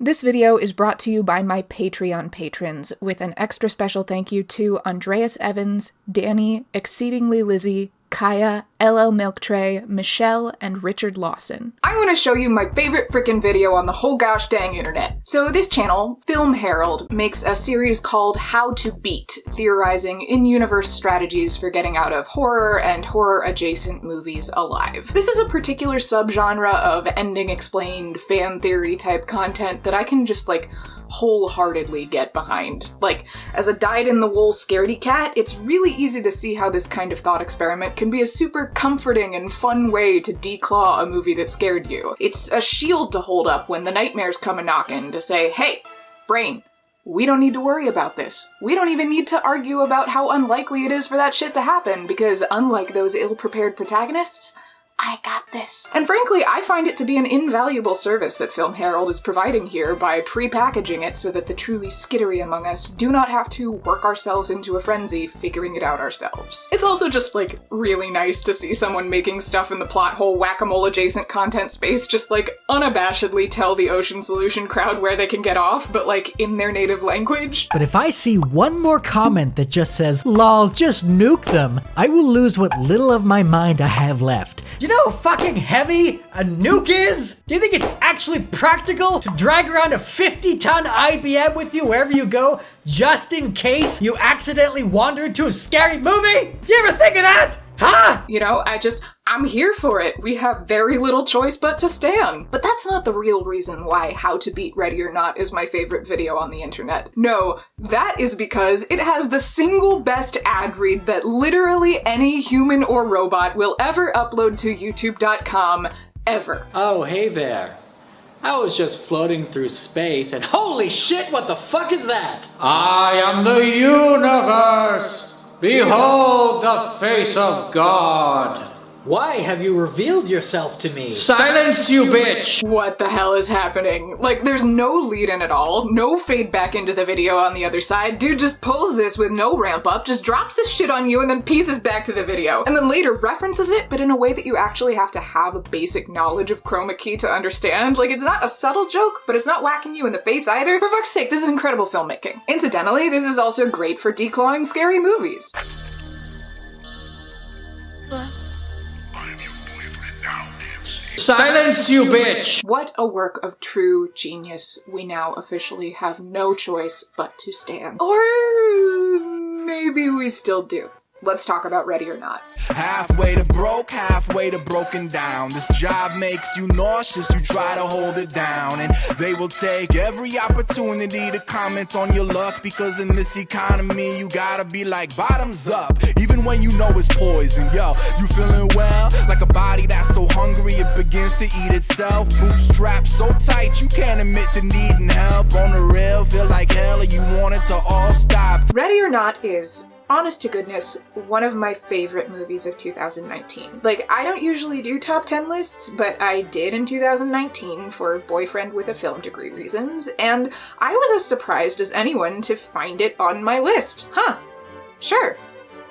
This video is brought to you by my Patreon patrons, with an extra special thank you to Andreas Evans, Danny, Exceedingly Lizzie, Kaya, LL Milk Tray, Michelle, and Richard Lawson. I want to show you my favorite frickin' video on the whole gosh dang internet. So this channel, Film Herald, makes a series called How to Beat, theorizing in-universe strategies for getting out of horror and horror-adjacent movies alive. This is a particular subgenre of ending-explained, fan theory type content that I can just, wholeheartedly get behind. As a dyed-in-the-wool scaredy cat, it's really easy to see how this kind of thought experiment can be a super comforting and fun way to declaw a movie that scared you. It's a shield to hold up when the nightmares come a-knockin' to say, hey, brain, we don't need to worry about this. We don't even need to argue about how unlikely it is for that shit to happen, because unlike those ill-prepared protagonists, I got this. And frankly, I find it to be an invaluable service that Film Herald is providing here by pre-packaging it so that the truly skittery among us do not have to work ourselves into a frenzy figuring it out ourselves. It's also just, really nice to see someone making stuff in the plot hole whack-a-mole adjacent content space just, unabashedly tell the Ocean Solution crowd where they can get off, but, in their native language. But if I see one more comment that just says, lol, just nuke them, I will lose what little of my mind I have left. You know how fucking heavy a nuke is? Do you think it's actually practical to drag around a 50-ton IBM with you wherever you go, just in case you accidentally wander into a scary movie? Do you ever think of that? Huh? I'm here for it. We have very little choice but to stand. But that's not the real reason why How to Beat Ready or Not is my favorite video on the internet. No, that is because it has the single best ad read that literally any human or robot will ever upload to youtube.com ever. Oh, hey there. I was just floating through space and holy shit, what the fuck is that? I am the universe. Behold the face of God. Why have you revealed yourself to me? Silence, you bitch! What the hell is happening? There's no lead in at all, no fade back into the video on the other side. Dude just pulls this with no ramp up, just drops this shit on you and then pieces back to the video. And then later references it, but in a way that you actually have to have a basic knowledge of chroma key to understand. It's not a subtle joke, but it's not whacking you in the face either. For fuck's sake, this is incredible filmmaking. Incidentally, this is also great for declawing scary movies. Silence, you bitch! What a work of true genius. We now officially have no choice but to stand. Or maybe we still do. Let's talk about Ready or Not. Halfway to broke, halfway to broken down. This job makes you nauseous, you try to hold it down. And they will take every opportunity to comment on your luck, because in this economy you gotta be bottoms up, even when you know it's poison. Yo, you feeling well? Like a body that's so hungry it begins to eat itself. Bootstrapped so tight you can't admit to needing help. On the real, feel like hell and you want it to all stop. Ready or Not is, honest to goodness, one of my favorite movies of 2019. I don't usually do top 10 lists, but I did in 2019 for boyfriend with a film degree reasons, and I was as surprised as anyone to find it on my list. Huh. Sure.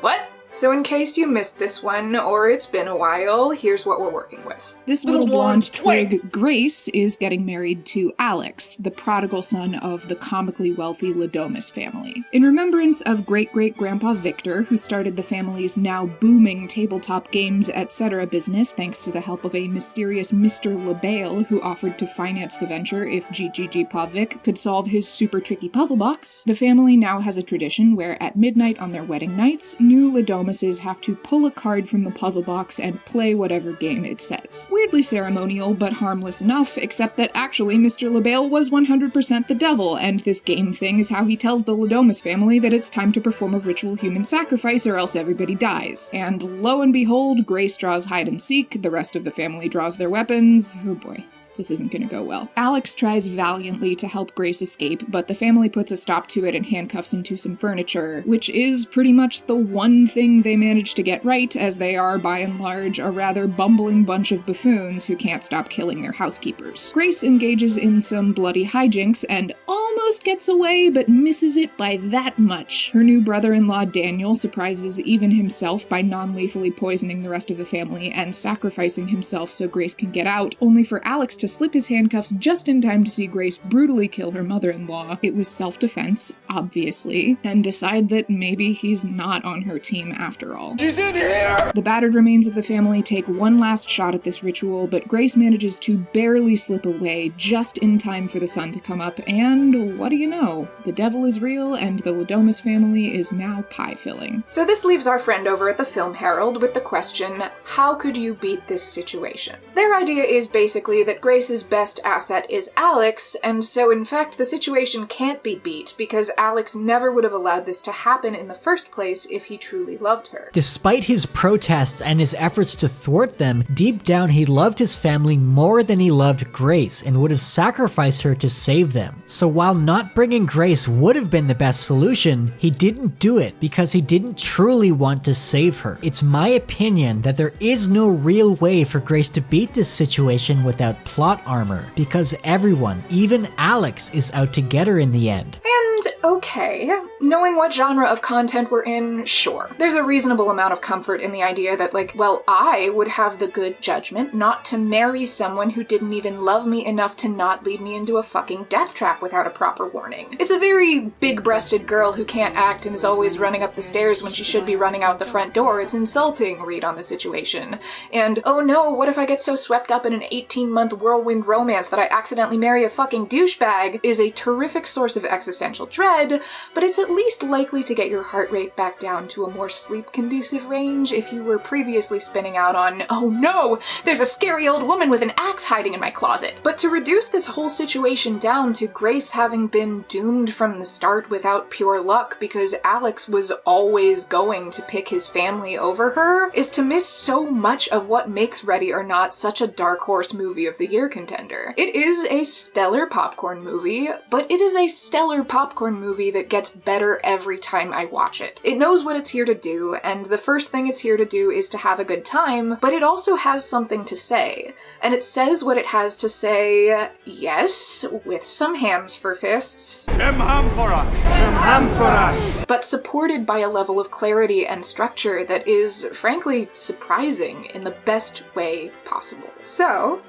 What? So in case you missed this one, or it's been a while, here's what we're working with. This little blonde twig, Grace, is getting married to Alex, the prodigal son of the comically wealthy Ladomus family. In remembrance of great-great-grandpa Victor, who started the family's now booming tabletop games, etc. business thanks to the help of a mysterious Mr. LaBelle who offered to finance the venture if GGG Pa Vic could solve his super tricky puzzle box, the family now has a tradition where at midnight on their wedding nights, new Ladomus have to pull a card from the puzzle box and play whatever game it says. Weirdly ceremonial, but harmless enough, except that actually Mr. LaBelle was 100% the devil, and this game thing is how he tells the Ladomus family that it's time to perform a ritual human sacrifice or else everybody dies. And lo and behold, Grace draws hide and seek, the rest of the family draws their weapons. Oh boy. This isn't gonna go well. Alex tries valiantly to help Grace escape, but the family puts a stop to it and handcuffs him to some furniture, which is pretty much the one thing they manage to get right, as they are, by and large, a rather bumbling bunch of buffoons who can't stop killing their housekeepers. Grace engages in some bloody hijinks and almost almost gets away, but misses it by that much. Her new brother-in-law Daniel surprises even himself by non-lethally poisoning the rest of the family and sacrificing himself so Grace can get out, only for Alex to slip his handcuffs just in time to see Grace brutally kill her mother-in-law. It was self-defense, obviously, and decide that maybe he's not on her team after all. She's in here! The battered remains of the family take one last shot at this ritual, but Grace manages to barely slip away just in time for the sun to come up, and what do you know? The devil is real, and the Ladomas family is now pie-filling. So this leaves our friend over at the Film Herald with the question, how could you beat this situation? Their idea is basically that Grace's best asset is Alex, and so in fact the situation can't be beat because Alex never would have allowed this to happen in the first place if he truly loved her. Despite his protests and his efforts to thwart them, deep down he loved his family more than he loved Grace and would have sacrificed her to save them. So while not bringing Grace would have been the best solution, he didn't do it because he didn't truly want to save her. It's my opinion that there is no real way for Grace to beat this situation without plot armor, because everyone, even Alex, is out to get her in the end. And okay, knowing what genre of content we're in, sure. There's a reasonable amount of comfort in the idea that, like, well, I would have the good judgment not to marry someone who didn't even love me enough to not lead me into a fucking death trap without a proper warning. It's a very big-breasted girl who can't act and is always running up the stairs when she should be running out the front door. It's insulting read on the situation. And, oh no, what if I get so swept up in an 18-month whirlwind romance that I accidentally marry a fucking douchebag is a terrific source of existential dread, but it's at least likely to get your heart rate back down to a more sleep-conducive range if you were previously spinning out on, oh no, there's a scary old woman with an axe hiding in my closet. But to reduce this whole situation down to Grace having been doomed from the start without pure luck because Alex was always going to pick his family over her is to miss so much of what makes Ready or Not such a dark horse movie of the year contender. It is a stellar popcorn movie, but it is a stellar popcorn movie that gets better every time I watch it. It knows what it's here to do, and the first thing it's here to do is to have a good time, but it also has something to say. And it says what it has to say, yes, with some hams for fists. Them ham for us! Them ham for us! But supported by a level of clarity and structure that is, frankly, surprising in the best way possible. So,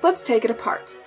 let's take it apart.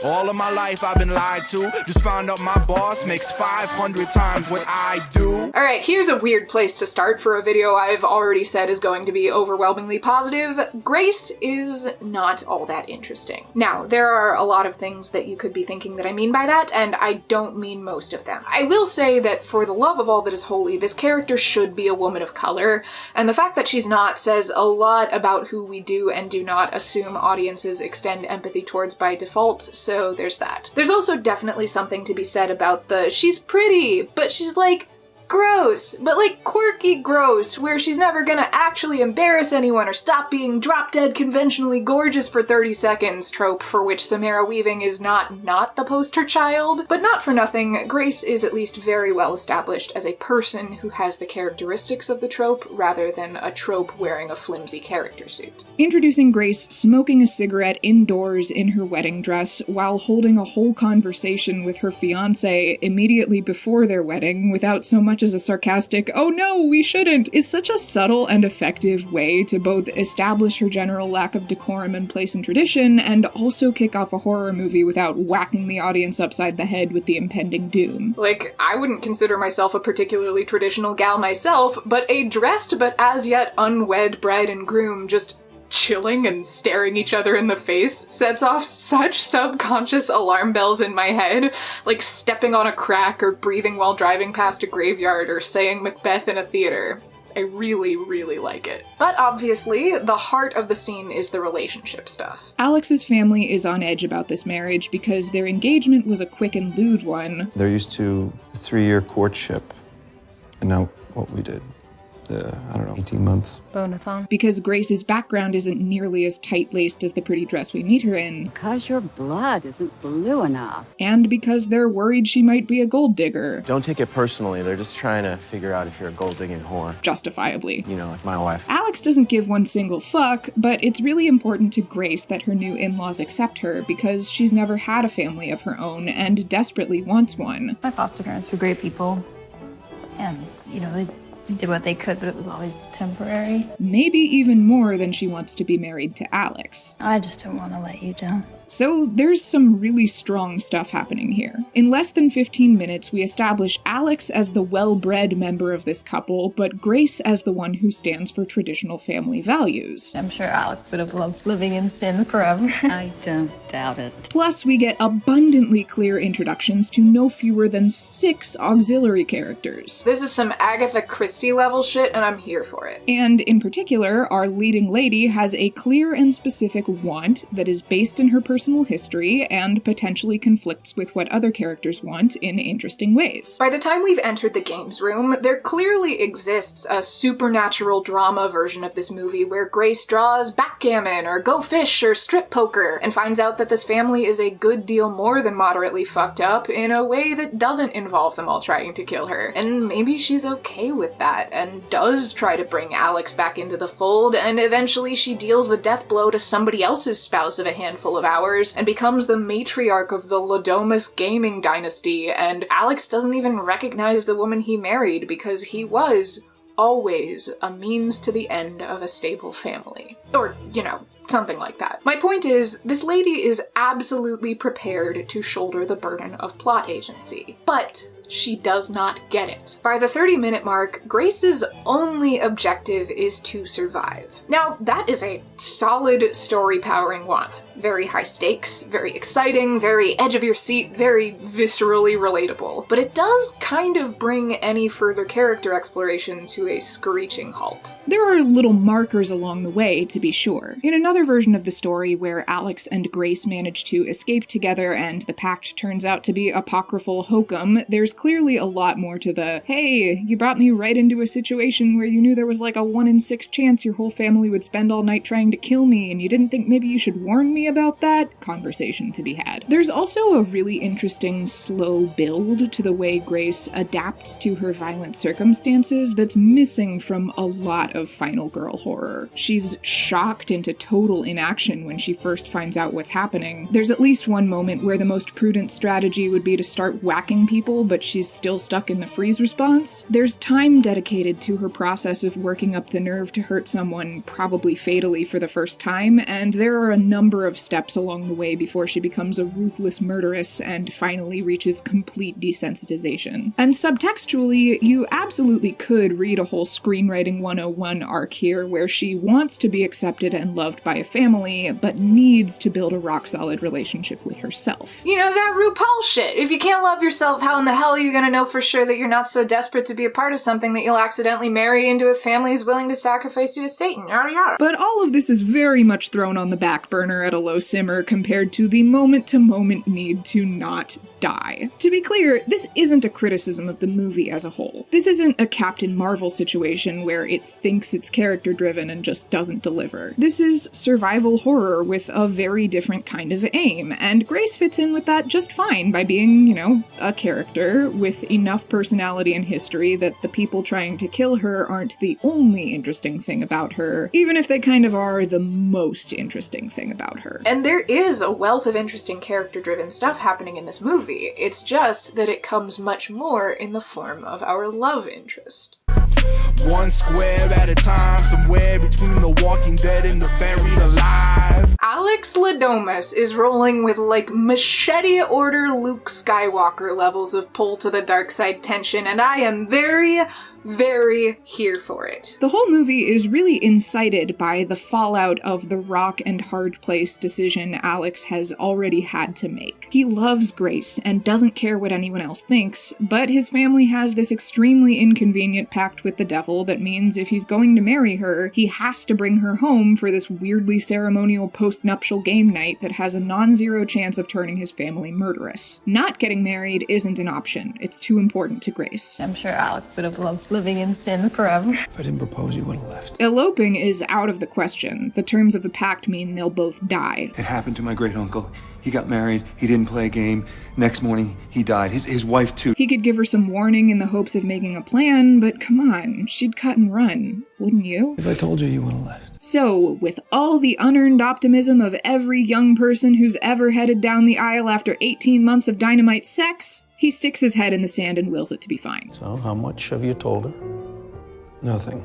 All of my life I've been lied to. Just found out my boss makes 500 times what I do. Alright, here's a weird place to start for a video I've already said is going to be overwhelmingly positive. Grace is not all that interesting. Now, there are a lot of things that you could be thinking that I mean by that, and I don't mean most of them. I will say that for the love of all that is holy, this character should be a woman of color, and the fact that she's not says a lot about who we do and do not assume audiences extend empathy towards by default, so there's that. There's also definitely something to be said about the she's pretty, but she's like gross, but like quirky gross, where she's never gonna actually embarrass anyone or stop being drop-dead conventionally gorgeous for 30 seconds trope for which Samara Weaving is not the poster child. But not for nothing, Grace is at least very well established as a person who has the characteristics of the trope rather than a trope wearing a flimsy character suit. Introducing Grace smoking a cigarette indoors in her wedding dress while holding a whole conversation with her fiancé immediately before their wedding without so much as a sarcastic, oh no, we shouldn't, is such a subtle and effective way to both establish her general lack of decorum and place and tradition and also kick off a horror movie without whacking the audience upside the head with the impending doom. Like, I wouldn't consider myself a particularly traditional gal myself, but a dressed but as yet unwed bride and groom just chilling and staring each other in the face sets off such subconscious alarm bells in my head, like stepping on a crack or breathing while driving past a graveyard or saying Macbeth in a theater. I really, really like it. But obviously, the heart of the scene is the relationship stuff. Alex's family is on edge about this marriage because their engagement was a quick and lewd one. They're used to the 3-year courtship, and now what we did. I don't know, 18 months. Bonathon. Because Grace's background isn't nearly as tight-laced as the pretty dress we meet her in. Because your blood isn't blue enough. And because they're worried she might be a gold digger. Don't take it personally. They're just trying to figure out if you're a gold-digging whore. Justifiably. You know, like my wife. Alex doesn't give one single fuck, but it's really important to Grace that her new in-laws accept her because she's never had a family of her own and desperately wants one. My foster parents were great people. And, they did what they could, but it was always temporary. Maybe even more than she wants to be married to Alex. I just don't want to let you down. So there's some really strong stuff happening here. In less than 15 minutes, we establish Alex as the well-bred member of this couple, but Grace as the one who stands for traditional family values. I'm sure Alex would have loved living in sin forever. I don't doubt it. Plus, we get abundantly clear introductions to no fewer than 6 auxiliary characters. This is some Agatha Christie level shit, and I'm here for it. And in particular, our leading lady has a clear and specific want that is based in her personal history and potentially conflicts with what other characters want in interesting ways. By the time we've entered the games room, there clearly exists a supernatural drama version of this movie where Grace draws backgammon or go fish or strip poker and finds out that this family is a good deal more than moderately fucked up in a way that doesn't involve them all trying to kill her. And maybe she's okay with that and does try to bring Alex back into the fold, and eventually she deals the death blow to somebody else's spouse of a handful of hours and becomes the matriarch of the Lodomus gaming dynasty, and Alex doesn't even recognize the woman he married because he was always a means to the end of a stable family. Or, something like that. My point is, this lady is absolutely prepared to shoulder the burden of plot agency, but she does not get it. By the 30-minute mark, Grace's only objective is to survive. Now, that is a solid story-powering want. Very high stakes, very exciting, very edge of your seat, very viscerally relatable. But it does kind of bring any further character exploration to a screeching halt. There are little markers along the way, to be sure. In another version of the story where Alex and Grace manage to escape together and the pact turns out to be apocryphal hokum, there's clearly a lot more to the, hey, you brought me right into a situation where you knew there was like a 1 in 6 chance your whole family would spend all night trying to kill me and you didn't think maybe you should warn me about that conversation to be had. There's also a really interesting slow build to the way Grace adapts to her violent circumstances that's missing from a lot of Final Girl horror. She's shocked into total inaction when she first finds out what's happening. There's at least one moment where the most prudent strategy would be to start whacking people, but she's still stuck in the freeze response. There's time dedicated to her process of working up the nerve to hurt someone, probably fatally for the first time, and there are a number of steps along the way before she becomes a ruthless murderess and finally reaches complete desensitization. And subtextually, you absolutely could read a whole screenwriting 101 arc here where she wants to be accepted and loved by a family, but needs to build a rock-solid relationship with herself. That RuPaul shit. If you can't love yourself, how in the hell are you gonna know for sure that you're not so desperate to be a part of something that you'll accidentally marry into a family who's willing to sacrifice you to Satan? Yada yada. But all of this is very much thrown on the back burner at a low simmer compared to the moment-to-moment need to not die. To be clear, this isn't a criticism of the movie as a whole. This isn't a Captain Marvel situation where it thinks it's character-driven and just doesn't deliver. This is survival horror with a very different kind of aim, and Grace fits in with that just fine by being, a character with enough personality and history that the people trying to kill her aren't the only interesting thing about her, even if they kind of are the most interesting thing about her. And there is a wealth of interesting character-driven stuff happening in this movie. It's just that it comes much more in the form of our love interest. One square at a time, somewhere between the Walking Dead and the Buried Alive. Alex Lodomus is rolling with machete order Luke Skywalker levels of pull to the dark side tension, and I am very, very here for it. The whole movie is really incited by the fallout of the rock and hard place decision Alex has already had to make. He loves Grace and doesn't care what anyone else thinks, but his family has this extremely inconvenient pact with the devil that means if he's going to marry her, he has to bring her home for this weirdly ceremonial post-nuptial game night that has a non-zero chance of turning his family murderous. Not getting married isn't an option. It's too important to Grace. I'm sure Alex would have loved living in sin forever. If I didn't propose, you would have left. Eloping is out of the question. The terms of the pact mean they'll both die. It happened to my great uncle. He got married, he didn't play a game. Next morning, he died. His wife, too. He could give her some warning in the hopes of making a plan, but come on, she'd cut and run, wouldn't you? If I told you, you would have left. So, with all the unearned optimism of every young person who's ever headed down the aisle after 18 months of dynamite sex, he sticks his head in the sand and wills it to be fine. So, how much have you told her? Nothing.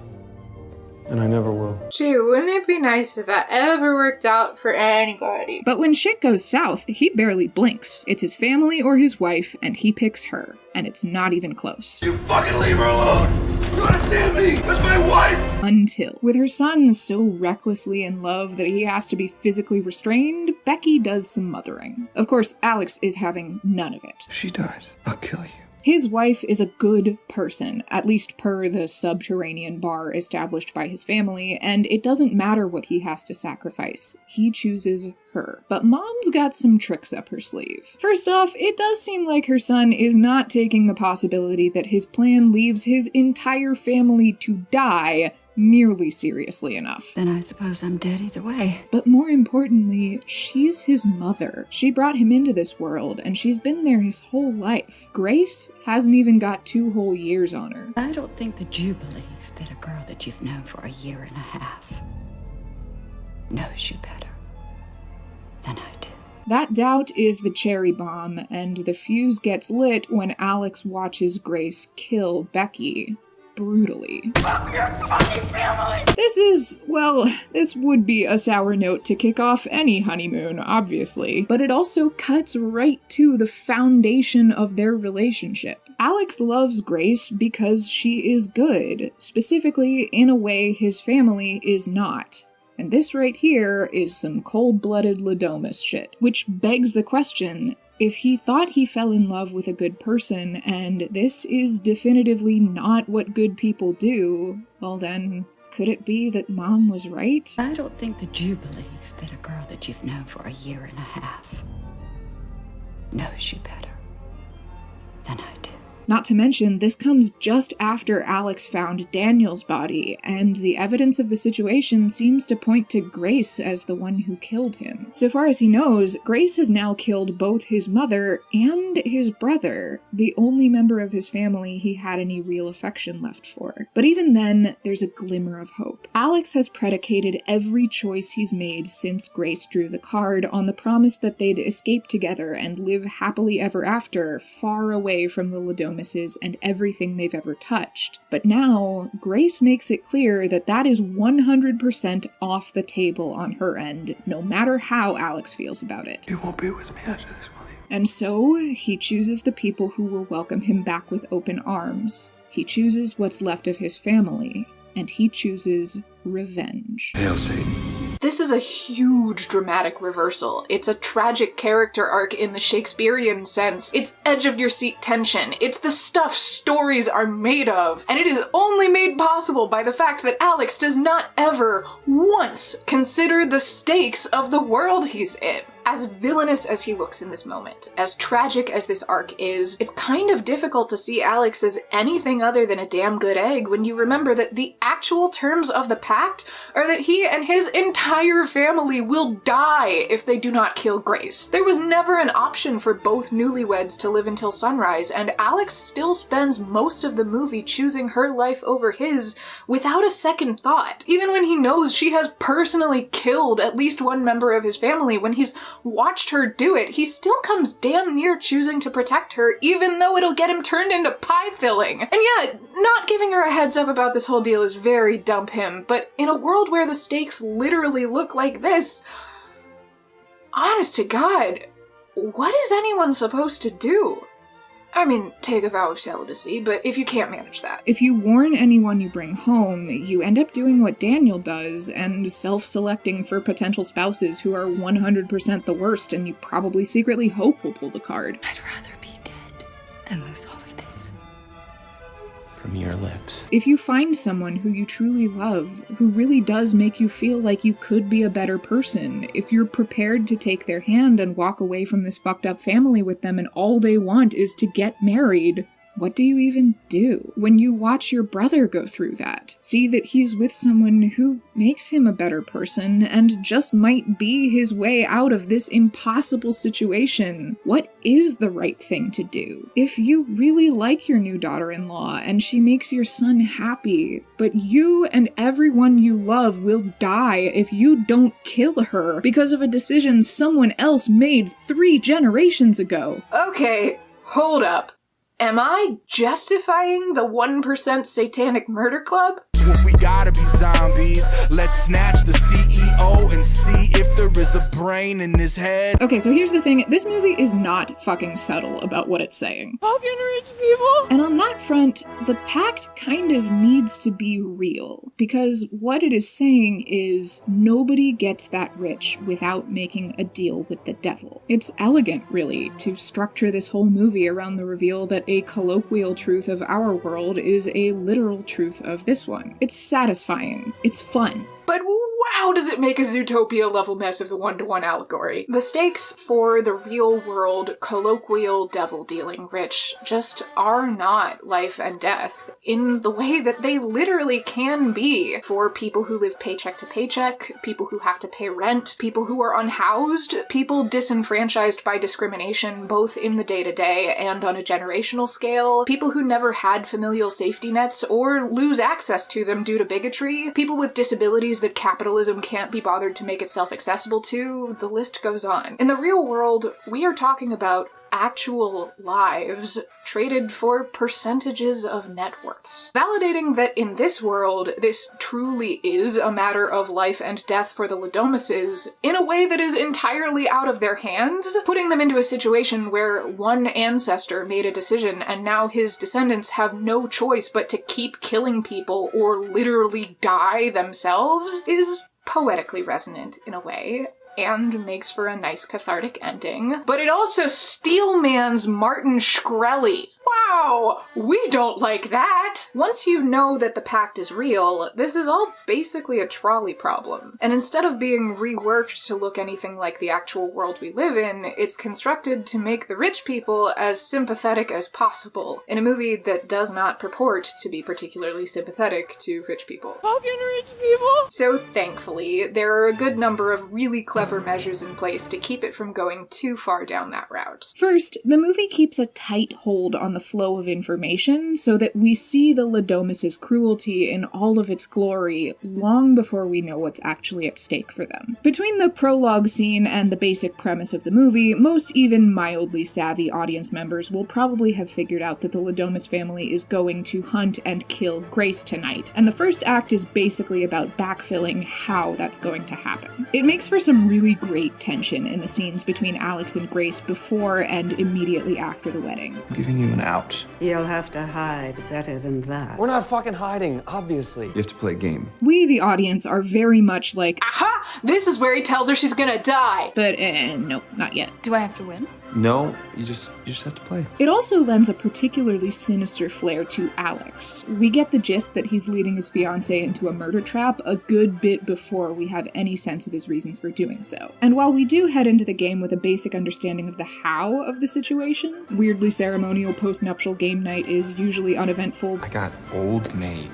And I never will. Gee, wouldn't it be nice if that ever worked out for anybody? But when shit goes south, he barely blinks. It's his family or his wife, and he picks her. And it's not even close. You fucking leave her alone! You understand me? That's my wife! Until, with her son so recklessly in love that he has to be physically restrained, Becky does some mothering. Of course, Alex is having none of it. If she dies, I'll kill you. His wife is a good person, at least per the subterranean bar established by his family, and it doesn't matter what he has to sacrifice. He chooses her. But Mom's got some tricks up her sleeve. First off, it does seem like her son is not taking the possibility that his plan leaves his entire family to die nearly seriously enough. Then I suppose I'm dead either way. But more importantly, she's his mother. She brought him into this world, and she's been there his whole life. Grace hasn't even got 2 whole years on her. I don't think that you believe that a girl that you've known for a year and a half knows you better than I do. That doubt is the cherry bomb, and the fuse gets lit when Alex watches Grace kill Becky. Brutally. Fuck your fucking family! This would be a sour note to kick off any honeymoon, obviously, but it also cuts right to the foundation of their relationship. Alex loves Grace because she is good, specifically in a way his family is not. And this right here is some cold-blooded Ladomus shit, which begs the question, if he thought he fell in love with a good person, and this is definitively not what good people do, well then, could it be that Mom was right? I don't think that you believe that a girl that you've known for a year and a half knows you better than I do. Not to mention, this comes just after Alex found Daniel's body, and the evidence of the situation seems to point to Grace as the one who killed him. So far as he knows, Grace has now killed both his mother and his brother, the only member of his family he had any real affection left for. But even then, there's a glimmer of hope. Alex has predicated every choice he's made since Grace drew the card on the promise that they'd escape together and live happily ever after, far away from the Ladomus and everything they've ever touched. But now, Grace makes it clear that that is 100% off the table on her end, no matter how Alex feels about it. You won't be with me after this, will you? And so, he chooses the people who will welcome him back with open arms. He chooses what's left of his family, and he chooses revenge. Hail Satan. This is a huge dramatic reversal. It's a tragic character arc in the Shakespearean sense. It's edge-of-your-seat tension. It's the stuff stories are made of. And it is only made possible by the fact that Alex does not ever once consider the stakes of the world he's in. As villainous as he looks in this moment, as tragic as this arc is, it's kind of difficult to see Alex as anything other than a damn good egg when you remember that the actual terms of the pact are that he and his entire family will die if they do not kill Grace. There was never an option for both newlyweds to live until sunrise, and Alex still spends most of the movie choosing her life over his without a second thought. Even when he knows she has personally killed at least one member of his family, when he's watched her do it, he still comes damn near choosing to protect her, even though it'll get him turned into pie filling. And yeah, not giving her a heads up about this whole deal is very dump him, but in a world where the stakes literally look like this, honest to God, what is anyone supposed to do? I mean, take a vow of celibacy, but if you can't manage that. If you warn anyone you bring home, you end up doing what Daniel does, and self-selecting for potential spouses who are 100% the worst, and you probably secretly hope will pull the card. I'd rather be dead than lose all of this. From your lips. If you find someone who you truly love, who really does make you feel like you could be a better person, if you're prepared to take their hand and walk away from this fucked up family with them and all they want is to get married, what do you even do when you watch your brother go through that? See that he's with someone who makes him a better person and just might be his way out of this impossible situation. What is the right thing to do? If you really like your new daughter-in-law and she makes your son happy, but you and everyone you love will die if you don't kill her because of a decision someone else made 3 generations ago. Okay, hold up. Am I justifying the 1% satanic murder club? If we gotta be zombies, let's snatch the CEO and see if there is a brain in his head. Okay, so here's the thing. This movie is not fucking subtle about what it's saying. Fucking rich people! And on that front, the pact kind of needs to be real. Because what it is saying is, nobody gets that rich without making a deal with the devil. It's elegant, really, to structure this whole movie around the reveal that a colloquial truth of our world is a literal truth of this one. It's satisfying. It's fun. But wow, does it make a Zootopia-level mess of the one-to-one allegory. The stakes for the real-world, colloquial devil-dealing rich just are not life and death in the way that they literally can be for people who live paycheck to paycheck, people who have to pay rent, people who are unhoused, people disenfranchised by discrimination both in the day-to-day and on a generational scale, people who never had familial safety nets or lose access to them due to bigotry, people with disabilities that capitalism can't be bothered to make itself accessible to, the list goes on. In the real world, we are talking about actual lives traded for percentages of net worths. Validating that in this world, this truly is a matter of life and death for the Ladomises in a way that is entirely out of their hands, putting them into a situation where one ancestor made a decision and now his descendants have no choice but to keep killing people or literally die themselves, is poetically resonant in a way, and makes for a nice cathartic ending. But it also steelmans Martin Shkreli. Wow! We don't like that! Once you know that the pact is real, this is all basically a trolley problem. And instead of being reworked to look anything like the actual world we live in, it's constructed to make the rich people as sympathetic as possible, in a movie that does not purport to be particularly sympathetic to rich people. Fucking rich people! So thankfully, there are a good number of really clever measures in place to keep it from going too far down that route. First, the movie keeps a tight hold on the flow of information so that we see the Ladomises' cruelty in all of its glory long before we know what's actually at stake for them. Between the prologue scene and the basic premise of the movie, most even mildly savvy audience members will probably have figured out that the Ladomis family is going to hunt and kill Grace tonight, and the first act is basically about backfilling how that's going to happen. It makes for some really great tension in the scenes between Alex and Grace before and immediately after the wedding. I'm giving you an out. You'll have to hide better than that. We're not fucking hiding, obviously. You have to play a game. We, the audience, are very much like, aha! This is where he tells her she's gonna die! But nope, not yet. Do I have to win? No, you just have to play. It also lends a particularly sinister flair to Alex. We get the gist that he's leading his fiancée into a murder trap a good bit before we have any sense of his reasons for doing so. And while we do head into the game with a basic understanding of the how of the situation, weirdly ceremonial post-nuptial game night is usually uneventful. I got Old Maid.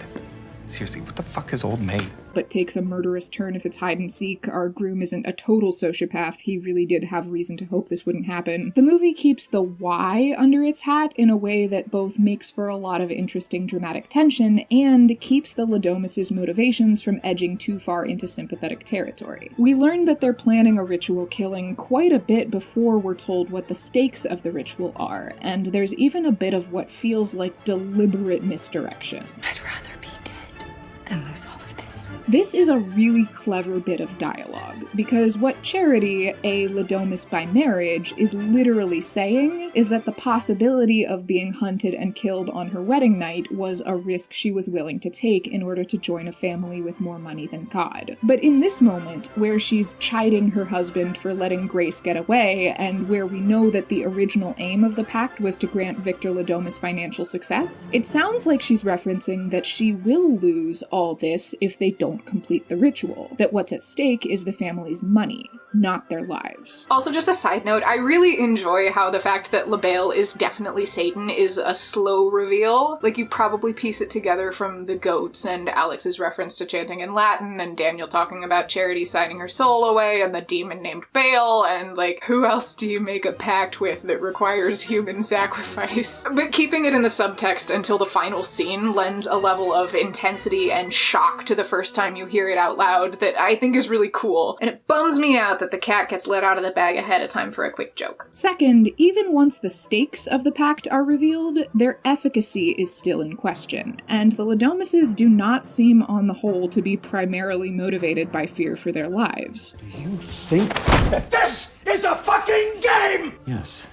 Seriously, what the fuck is Old Maid? But takes a murderous turn if it's hide and seek. Our groom isn't a total sociopath. He really did have reason to hope this wouldn't happen. The movie keeps the why under its hat in a way that both makes for a lot of interesting dramatic tension and keeps the Ladomises' motivations from edging too far into sympathetic territory. We learn that they're planning a ritual killing quite a bit before we're told what the stakes of the ritual are, and there's even a bit of what feels like deliberate misdirection. I'd rather be dead than lose all of this. This is a really clever bit of dialogue, because what Charity, a Ladomis by marriage, is literally saying is that the possibility of being hunted and killed on her wedding night was a risk she was willing to take in order to join a family with more money than God. But in this moment, where she's chiding her husband for letting Grace get away, and where we know that the original aim of the pact was to grant Victor Ladomis financial success, it sounds like she's referencing that she will lose all this if they don't complete the ritual, that what's at stake is the family's money. not their lives. Also, just a side note, I really enjoy how the fact that LaBelle is definitely Satan is a slow reveal. Like, you probably piece it together from the goats and Alex's reference to chanting in Latin and Daniel talking about Charity signing her soul away and the demon named Baal, and like, who else do you make a pact with that requires human sacrifice? But keeping it in the subtext until the final scene lends a level of intensity and shock to the first time you hear it out loud that I think is really cool, and it bums me out that the cat gets let out of the bag ahead of time for a quick joke. Second, even once the stakes of the pact are revealed, their efficacy is still in question, and the Ladomises do not seem on the whole to be primarily motivated by fear for their lives. Do you think that this is a fucking game? Yes.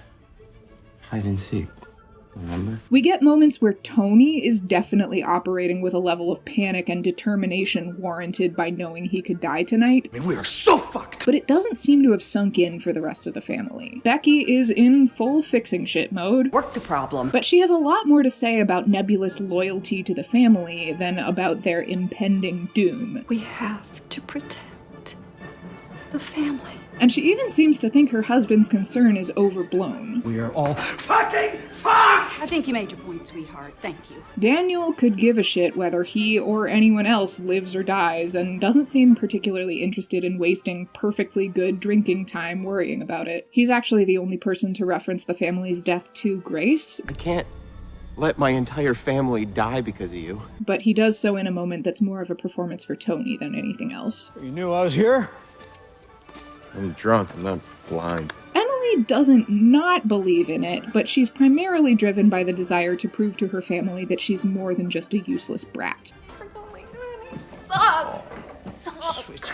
Hide and seek. Remember? We get moments where Tony is definitely operating with a level of panic and determination warranted by knowing he could die tonight. I mean, we are so fucked! But it doesn't seem to have sunk in for the rest of the family. Becky is in full fixing shit mode. Work the problem. But she has a lot more to say about Nebula's loyalty to the family than about their impending doom. We have to protect the family. And she even seems to think her husband's concern is overblown. We are all fucking fucked! I think you made your point, sweetheart. Thank you. Daniel could give a shit whether he or anyone else lives or dies, and doesn't seem particularly interested in wasting perfectly good drinking time worrying about it. He's actually the only person to reference the family's death to Grace. I can't let my entire family die because of you. But he does so in a moment that's more of a performance for Tony than anything else. You knew I was here? I'm drunk, I'm not blind. Emily doesn't not believe in it, but she's primarily driven by the desire to prove to her family that she's more than just a useless brat.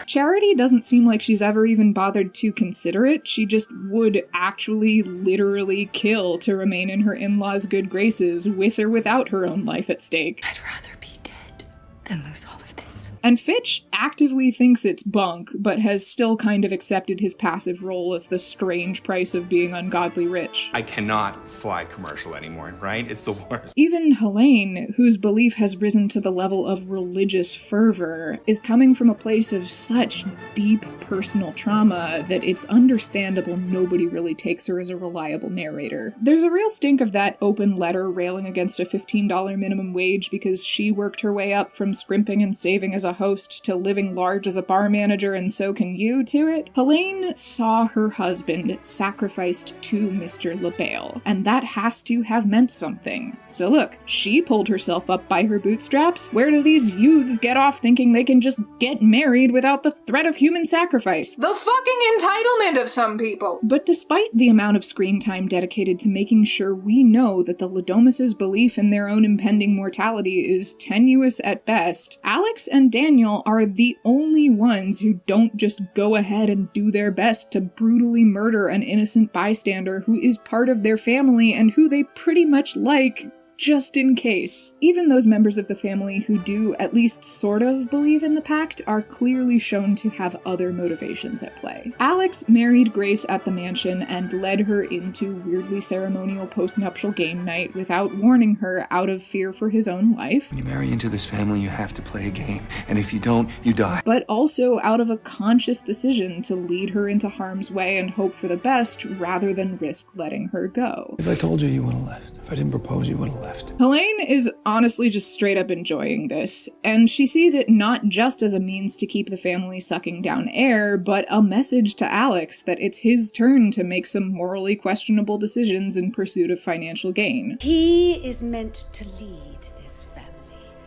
Charity doesn't seem like she's ever even bothered to consider it. She just would actually literally kill to remain in her in-laws' good graces, with or without her own life at stake. I'd rather be dead than lose all of this. And Fitch actively thinks it's bunk, but has still kind of accepted his passive role as the strange price of being ungodly rich. I cannot fly commercial anymore, right? It's the worst. Even Helene, whose belief has risen to the level of religious fervor, is coming from a place of such deep personal trauma that it's understandable nobody really takes her as a reliable narrator. There's a real stink of that open letter railing against a $15 minimum wage because she worked her way up from scrimping and saving as a host to living large as a bar manager and so can you to it. Helene saw her husband sacrificed to Mr. LaBelle, and that has to have meant something. So look, she pulled herself up by her bootstraps. Where do these youths get off thinking they can just get married without the threat of human sacrifice? The fucking entitlement of some people! But despite the amount of screen time dedicated to making sure we know that the Ladomises' belief in their own impending mortality is tenuous at best, Alex and Daniel are the only ones who don't just go ahead and do their best to brutally murder an innocent bystander who is part of their family and who they pretty much like, just in case. Even those members of the family who do at least sort of believe in the pact are clearly shown to have other motivations at play. Alex married Grace at the mansion and led her into weirdly ceremonial postnuptial game night without warning her out of fear for his own life. When you marry into this family, you have to play a game, and if you don't, you die. But also out of a conscious decision to lead her into harm's way and hope for the best rather than risk letting her go. If I told you, you would have left. If I didn't propose, you would have left. Helene is honestly just straight up enjoying this, and she sees it not just as a means to keep the family sucking down air, but a message to Alex that it's his turn to make some morally questionable decisions in pursuit of financial gain. He is meant to lead this family.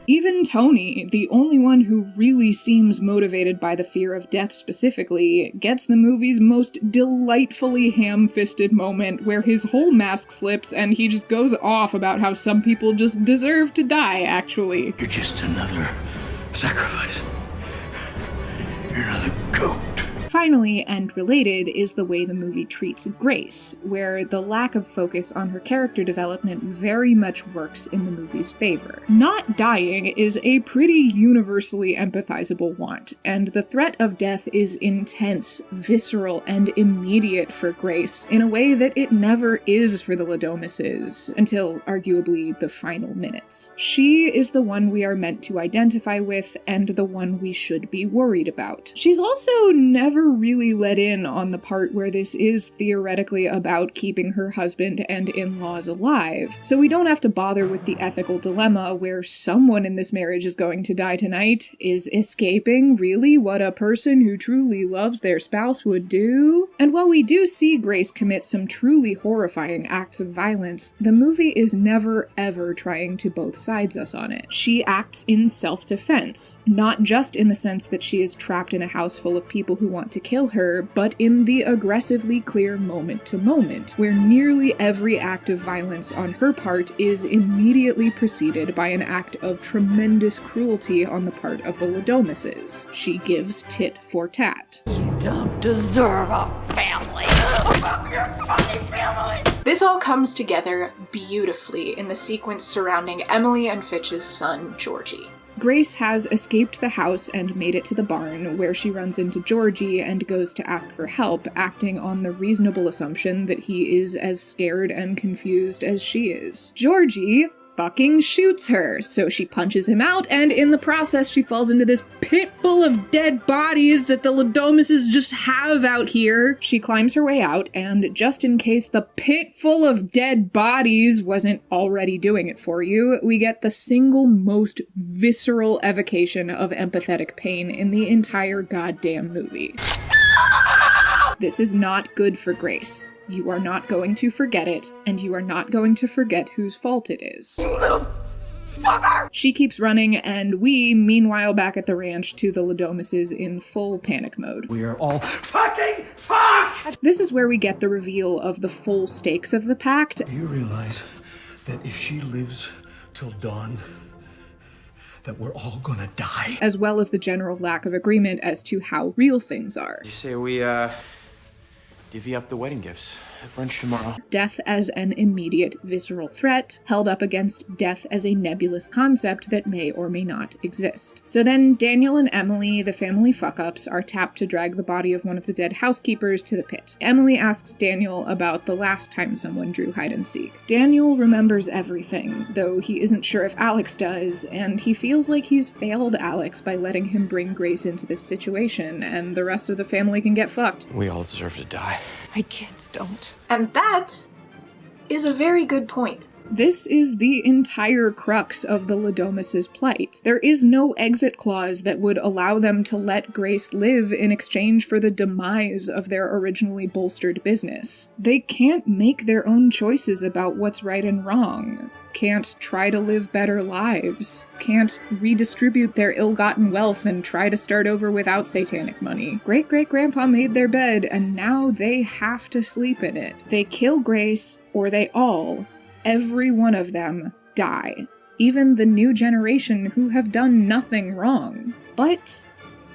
Even Tony, the only one who really seems motivated by the fear of death specifically, gets the movie's most delightfully ham-fisted moment where his whole mask slips and he just goes off about how some people just deserve to die, actually. You're just another sacrifice. You're another goat. Finally, and related, is the way the movie treats Grace, where the lack of focus on her character development very much works in the movie's favor. Not dying is a pretty universally empathizable want, and the threat of death is intense, visceral, and immediate for Grace, in a way that it never is for the Ladomises, until arguably the final minutes. She is the one we are meant to identify with, and the one we should be worried about. She's also never never really let in on the part where this is theoretically about keeping her husband and in-laws alive, so we don't have to bother with the ethical dilemma where someone in this marriage is going to die tonight. Is escaping really what a person who truly loves their spouse would do? And while we do see Grace commit some truly horrifying acts of violence, the movie is never ever trying to both sides us on it. She acts in self-defense, not just in the sense that she is trapped in a house full of people who want to kill her, but in the aggressively clear moment-to-moment, where nearly every act of violence on her part is immediately preceded by an act of tremendous cruelty on the part of the Ladomises. She gives tit for tat. You don't deserve a family. Your fucking family. This all comes together beautifully in the sequence surrounding Emily and Fitch's son, Georgie. Grace has escaped the house and made it to the barn, where she runs into Georgie and goes to ask for help, acting on the reasonable assumption that he is as scared and confused as she is. Georgie fucking shoots her, so she punches him out, and in the process she falls into this pit full of dead bodies that the Ladomises just have out here. She climbs her way out, and just in case the pit full of dead bodies wasn't already doing it for you, we get the single most visceral evocation of empathetic pain in the entire goddamn movie. This is not good for Grace. You are not going to forget it, and you are not going to forget whose fault it is. You little fucker! She keeps running, and we, meanwhile, back at the ranch to the Ladomises in full panic mode. We are all fucking fucked! This is where we get the reveal of the full stakes of the pact. Do you realize that if she lives till dawn, that we're all gonna die? As well as the general lack of agreement as to how real things are. You say we, divvy up the wedding gifts at brunch tomorrow. Death as an immediate visceral threat, held up against death as a nebulous concept that may or may not exist. So then Daniel and Emily, the family fuck-ups, are tapped to drag the body of one of the dead housekeepers to the pit. Emily asks Daniel about the last time someone drew hide and seek. Daniel remembers everything, though he isn't sure if Alex does, and he feels like he's failed Alex by letting him bring Grace into this situation, and the rest of the family can get fucked. We all deserve to die. My kids don't. And that is a very good point. This is the entire crux of the Ladomises' plight. There is no exit clause that would allow them to let Grace live in exchange for the demise of their originally bolstered business. They can't make their own choices about what's right and wrong, can't try to live better lives, can't redistribute their ill-gotten wealth and try to start over without satanic money. Great-great-grandpa made their bed, and now they have to sleep in it. They kill Grace, or they all, every one of them, die. Even the new generation who have done nothing wrong. But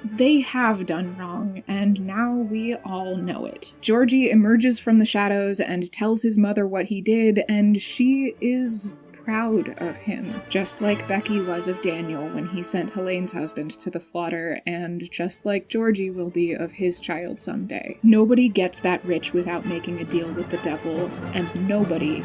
they have done wrong, and now we all know it. Georgie emerges from the shadows and tells his mother what he did, and she is proud of him, just like Becky was of Daniel when he sent Helene's husband to the slaughter, and just like Georgie will be of his child someday. Nobody gets that rich without making a deal with the devil, and nobody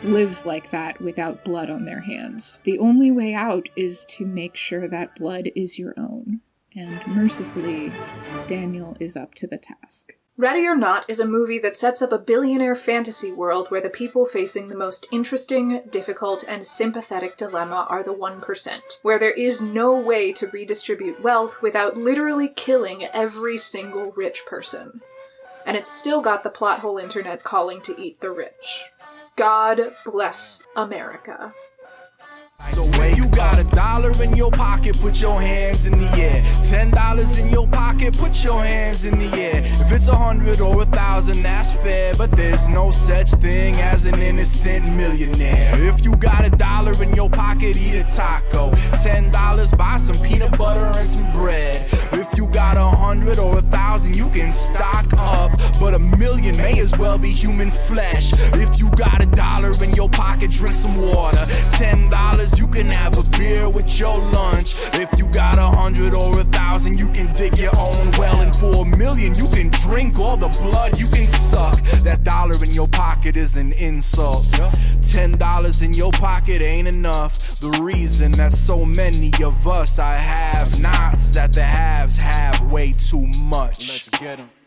lives like that without blood on their hands. The only way out is to make sure that blood is your own, and mercifully, Daniel is up to the task. Ready or Not is a movie that sets up a billionaire fantasy world where the people facing the most interesting, difficult, and sympathetic dilemma are the 1%, where there is no way to redistribute wealth without literally killing every single rich person. And it's still got the plot hole internet calling to eat the rich. God bless America. So when you got $1 in your pocket, put your hands in the air. $10 in your pocket, put your hands in the air. If it's 100 or 1,000, that's fair, but there's no such thing as an innocent millionaire. If you got $1 in your pocket, eat a taco. $10, buy some peanut butter and some bread. If you got 100 or 1,000, you can stock up, but $1 million may as well be human flesh. If you got $1 in your pocket, drink some water. $10, you can can have a beer with your lunch. If you got 100 or 1,000, you can dig your own well. And for $1 million, you can drink all the blood you can suck. That dollar in your pocket is an insult. $10 in your pocket ain't enough. The reason that so many of us are have-nots, that the haves have way too much. Let's get 'em.